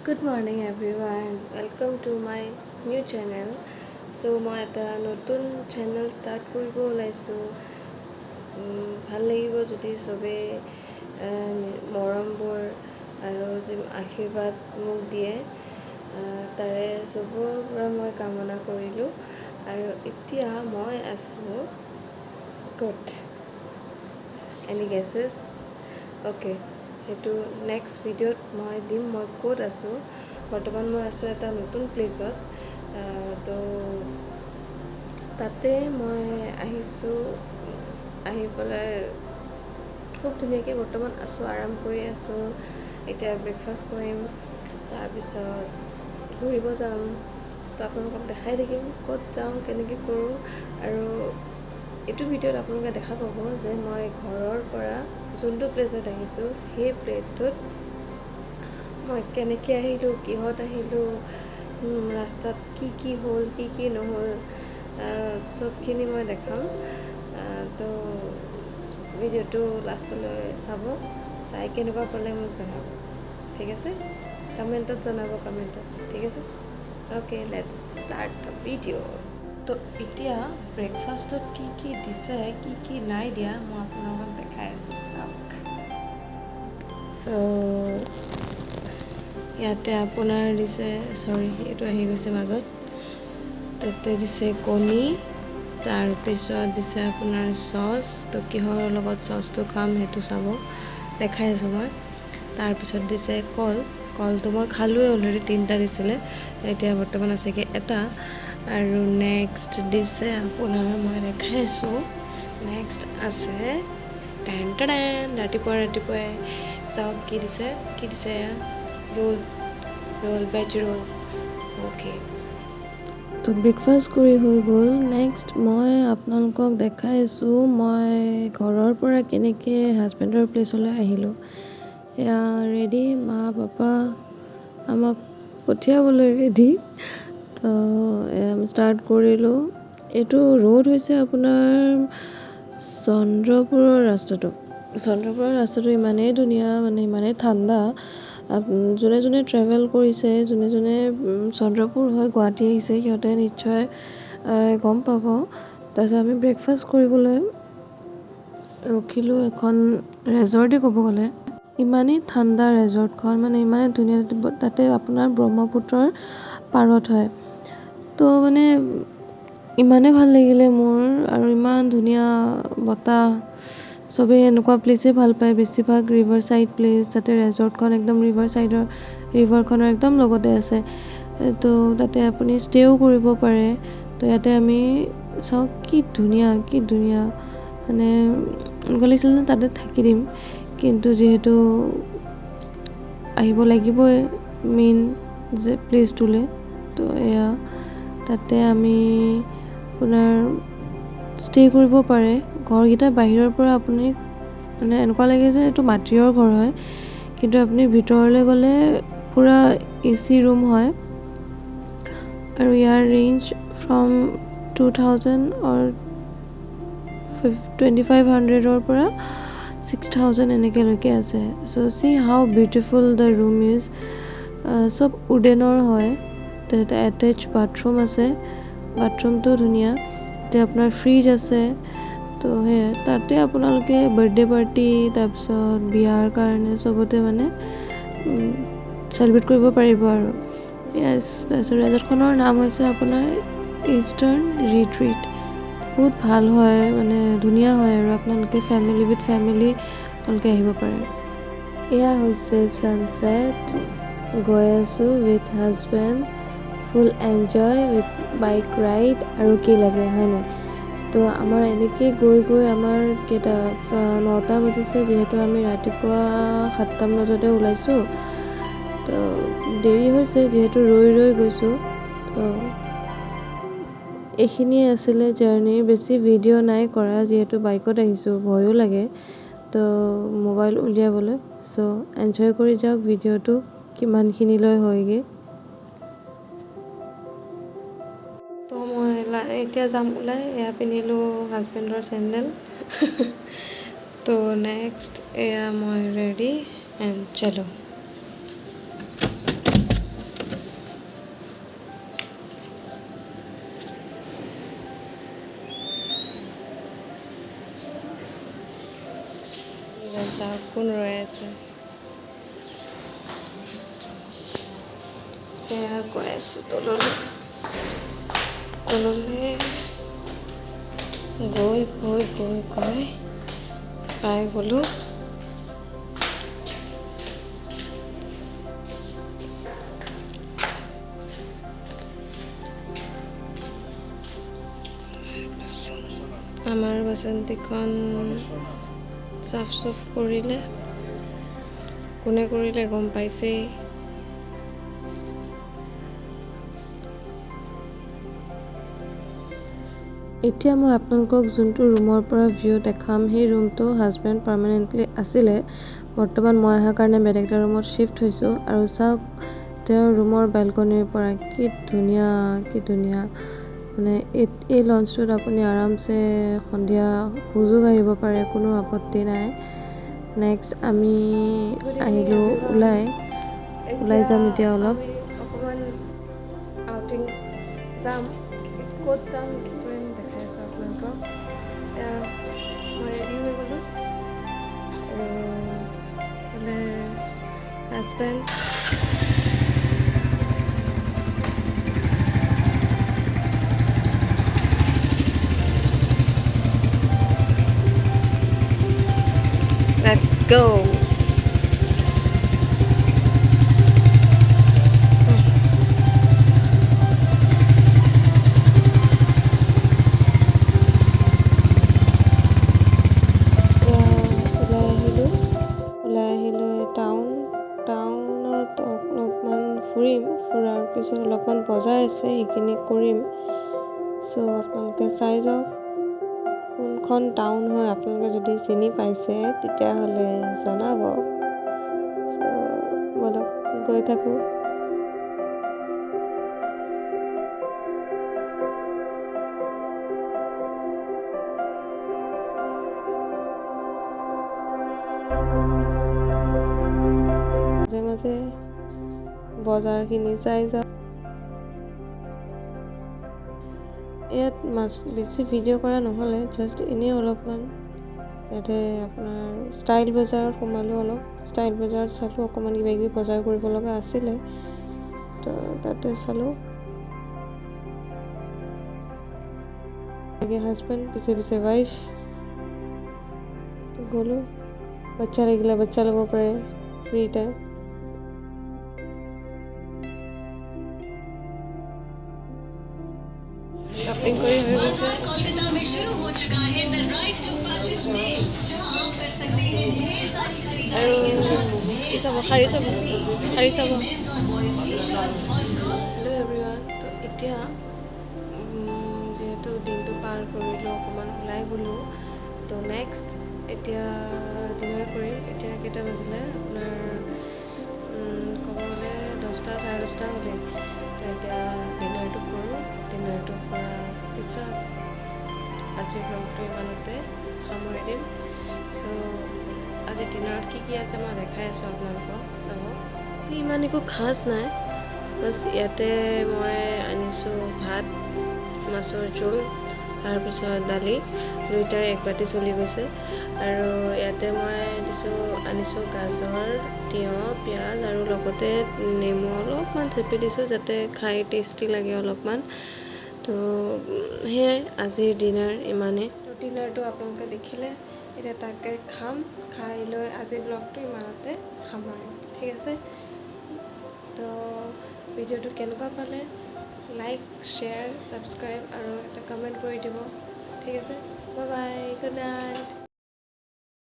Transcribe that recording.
Good morning everyone. Welcome to my new channel. So মই এটা নতুন চেনেল ষ্টাৰ্ট কৰিব ওলাইছোঁ। ভাল লাগিব যদি চবেই মৰমবোৰ আৰু যি আশীৰ্বাদ মোক দিয়ে তাৰে চবৰ পৰা মই কামনা কৰিলোঁ। আৰু এতিয়া মই আছোঁ ক'ত? Any gases? অ'কে, সেইটো নেক্সট ভিডিঅ'ত মই দিম মই ক'ত আছোঁ। বৰ্তমান মই আছোঁ এটা নতুন প্লেচত। তো তাতে মই আহিছোঁ, আহি পেলাই খুব ধুনীয়াকৈ বৰ্তমান আছোঁ, আৰাম কৰি আছোঁ। এতিয়া ব্ৰেকফাষ্ট কৰিম, তাৰপিছত ঘূৰিব যাম। তো আপোনালোকক দেখাই থাকিম ক'ত যাওঁ, কেনেকৈ কৰোঁ। আৰু এইটো ভিডিঅ'ত আপোনালোকে দেখা পাব যে মই ঘৰৰ পৰা যোনটো প্লেচত আহিছোঁ সেই প্লেচটোত মই কেনেকৈ আহিলোঁ, কিহত আহিলোঁ, ৰাস্তাত কি হ'ল, কি নহ'ল, চবখিনি মই দেখাম। তো ভিডিঅ'টো লাষ্টলৈ চাব, চাই কেনেকুৱা পালে মোক জনাব, ঠিক আছে? কমেণ্টত জনাব, কমেণ্টত, ঠিক আছে? Okay, let's start the video'. তো এতিয়া ব্ৰেকফাষ্টত কি দিছে, কি নাই দিয়া মই আপোনালোকক দেখাই আছোঁ, চাওক। চ' ইয়াতে আপোনাৰ দিছে, এইটো আহি গৈছে মাজত। তাতে দিছে কণী, তাৰপিছত দিছে আপোনাৰ চচ। তো কিহৰ লগত চচটো খাম সেইটো চাব, দেখাই আছোঁ মই। তাৰপিছত দিছে কলটো মই খালোঁৱে অলৰেডি, 3টা দিছিলে, এতিয়া বৰ্তমান আছেগৈ এটা। আৰু নেক্সট দিছে আপোনাৰ, মই দেখাই আছোঁ, নেক্সট আছে ৰাতিপুৱাই চাওক কি দিছে ৰোল, ভেজ ৰোল। অ'কে, তো ব্ৰেকফাষ্ট কৰি হৈ গ'ল। নেক্সট মই আপোনালোকক দেখাই আছোঁ মই ঘৰৰ পৰা কেনেকৈ হাজবেণ্ডৰ প্লেচলৈ আহিলোঁ। এয়া ৰেডি, মা পাপা আমাক পঠিয়াবলৈ ৰেডি। তো আমি ষ্টাৰ্ট কৰিলোঁ। এইটো ৰোড হৈছে আপোনাৰ চন্দ্ৰপুৰৰ ৰাস্তাটো ইমানেই ধুনীয়া, মানে ইমানেই ঠাণ্ডা। যোনে ট্ৰেভেল কৰিছে, যোনে চন্দ্ৰপুৰ হৈ গুৱাহাটী আহিছে, সিহঁতে নিশ্চয় গম পাব। তাৰপিছত আমি ব্ৰেকফাষ্ট কৰিবলৈ ৰখিলোঁ এখন ৰেজৰ্টেই ক'ব গ'লে। ইমানেই ঠাণ্ডা ৰেজৰ্টখন, মানে ইমানেই ধুনীয়া। তাতে আপোনাৰ ব্ৰহ্মপুত্ৰৰ পাৰত হয়। তো মানে ইমানেই ভাল লাগিলে মোৰ, আৰু ইমান ধুনীয়া বতাহ। চবেই এনেকুৱা প্লেচেই ভাল পায়, বেছিভাগ ৰিভাৰ ছাইড প্লেচ। তাতে ৰিজৰ্টখন একদম ৰিভাৰখনৰ একদম লগতে আছে। তো তাতে আপুনি ষ্টেও কৰিব পাৰে। তো ইয়াতে আমি চাওক কি ধুনীয়া, মানে এনেকুৱা লাগিছিল যে তাতে থাকি দিম। কিন্তু যিহেতু আহিব লাগিবই মেইন যে প্লেচটোলৈ, তো এয়া তাতে আমি আপোনাৰ ষ্টে কৰিব পাৰে। ঘৰকেইটা বাহিৰৰ পৰা আপুনি মানে এনেকুৱা লাগে যে এইটো মাটিৰৰ ঘৰ হয়, কিন্তু আপুনি ভিতৰলৈ গ'লে পূৰা AC ৰুম হয়। আৰু ইয়াৰ ৰেঞ্জ ফ্ৰম 2000 অৰ 2500ৰ পৰা 6000 এনেলৈকে আছে। So' see how beautiful the room is. চব উডেনৰ হয়। তাতে এটেচ বাথৰুম আছে, বাথৰুমটো ধুনীয়া। তাতে আপোনাৰ ফ্ৰিজ আছে। তো সেয়াই, তাতে আপোনালোকে বাৰ্থডে পাৰ্টি, তাৰপিছত বিয়াৰ কাৰণে চবতে মানে চেলিব্ৰেট কৰিব পাৰিব আৰু। তাৰপিছত ৰেজৰ্টখনৰ নাম হৈছে আপোনাৰ ইষ্টাৰ্ণ ৰিট্ৰিট। বহুত ভাল হয়, মানে ধুনীয়া হয়, আৰু আপোনালোকে উইথ ফেমিলি আপোনালোকে আহিব পাৰে। এয়া হৈছে ছানছেট, গৈ আছোঁ with husband, full enjoy with bike ride, আৰু কি লাগে হয়নে? তো আমাৰ এনেকৈ গৈ আমাৰ 9টা বাজিছে, যিহেতু আমি ৰাতিপুৱা 7টামান বজাতে ওলাইছোঁ। তো দেৰি হৈছে, যিহেতু ৰৈ গৈছোঁ। তো এইখিনিয়ে আছিলে জাৰ্ণিৰ, বেছি ভিডিঅ' নাই কৰা, যিহেতু বাইকত আহিছোঁ, ভয়ো লাগে তো মোবাইল উলিয়াবলৈ। চ' এনজয় কৰি যাওক ভিডিঅ'টো, কিমানখিনিলৈ হয়গৈ। তো মই এতিয়া যাম ওলাই। এয়া পিন্ধিলোঁ হাজবেণ্ডৰ চেণ্ডেল। তো নেক্সট এয়া মই ৰেডি এণ্ড চলো। চাওক কোন ৰৈ আছে এয়া গৈ আছোঁ তললৈ গৈ পাই গ'লোঁ আমাৰ বাচন্তিখন চাফ চুফ কৰিলে কোনে কৰিলে গম পাইছেই এতিয়া মই আপোনালোকক যোনটো ৰুমৰ পৰা ভিউ দেখাম সেই ৰুমটো হাজবেণ্ড পাৰ্মানেণ্টলি আছিলে বৰ্তমান মই অহাৰ কাৰণে বেলেগ এটা ৰুমত শ্বিফ্ট হৈছোঁ আৰু চাওক তেওঁৰ ৰুমৰ বেলকনিৰ পৰা কি ধুনীয়া মানে এই লঞ্চটোত আপুনি আৰামছে সন্ধিয়া খোজো কাঢ়িব পাৰে কোনো আপত্তি নাই নেক্সট আমি আহিলোঁ ওলাই যাম এতিয়া অলপ অকণমান আউটিং যাম ক'ত যাম দেখাই আছোঁ আপোনালোকক মই ৰেডি হৈ গ'লোঁ হাজবেণ্ড Let's go. ওলাই আহিলোঁ টাউনত অলপমান ফুৰিম ফুৰাৰ পিছত অলপমান বজাৰ আছে সেইখিনি কৰিম চ' আপোনালোকে চাই যাওক কোনখন টাউন হয় আপোনালোকে যদি চিনি পাইছে তেতিয়াহ'লে জনাব চ' বলক গৈ থাকোঁ মাজে বজাৰখিনি চাই যাওঁ ইয়াত বেছি ভিডিঅ' কৰা নহ'লে জাষ্ট এনেই অলপমান ইয়াতে আপোনাৰ ষ্টাইল বজাৰত সোমালোঁ অলপ ষ্টাইল বজাৰত চালোঁ অকণমান কিবাকিবি বজাৰ কৰিব লগা আছিলে তো তাতে চালোঁ হাজবেণ্ড পিছে ৱাইফ গ'লোঁ বাচ্চা লাগিলে বাচ্চা ল'ব পাৰে ফ্ৰী টাইম शॉपिंग কৰি হৈ গৈছে আৰু কি চাব শাৰী চাব হেল্ল' এভৰিৱান তো এতিয়া যিহেতু দিনটো পাৰ কৰিলোঁ অকণমান ওলাই গ'লোঁ তো নেক্সট এতিয়া ডিনাৰ কৰিম এতিয়া কেইটা বাজিলে আপোনাৰ ক'ব গ'লে 10টা 10:30 হ'লে তো এতিয়া ডিনাৰটো কৰোঁ ডিনাৰটো কৰাৰ পিছত আজিৰ ব্লগটো ইমানতে সামৰি দিম চ' আজি ডিনাৰত কি আছে মই দেখাই আছোঁ আপোনালোকক চাব আজি ইমান একো খাছ নাই বাছ ইয়াতে মই আনিছোঁ ভাত মাছৰ জোল তাৰপিছত দালি দুইটাৰ এক বাতি চলি গৈছে আৰু ইয়াতে মই আনিছোঁ গাজৰ তিয়ঁহ পিঁয়াজ আৰু লগতে নেমু অলপমান চেপি দিছোঁ যাতে খাই টেষ্টি লাগে অলপমান তো সেয়াই আজিৰ ডিনাৰ ইমানেই ডিনাৰটো আপোনালোকে দেখিলে এতিয়া তাকে খাই লৈ আজিৰ ব্লগটো ইমানতে সামৰিম ঠিক আছে তো ভিডিঅ'টো কেনেকুৱা পালে লাইক শ্বেয়াৰ ছাবস্ক্ৰাইব আৰু এটা কমেণ্ট কৰি দিব ঠিক আছে বাই বাই গুড নাইট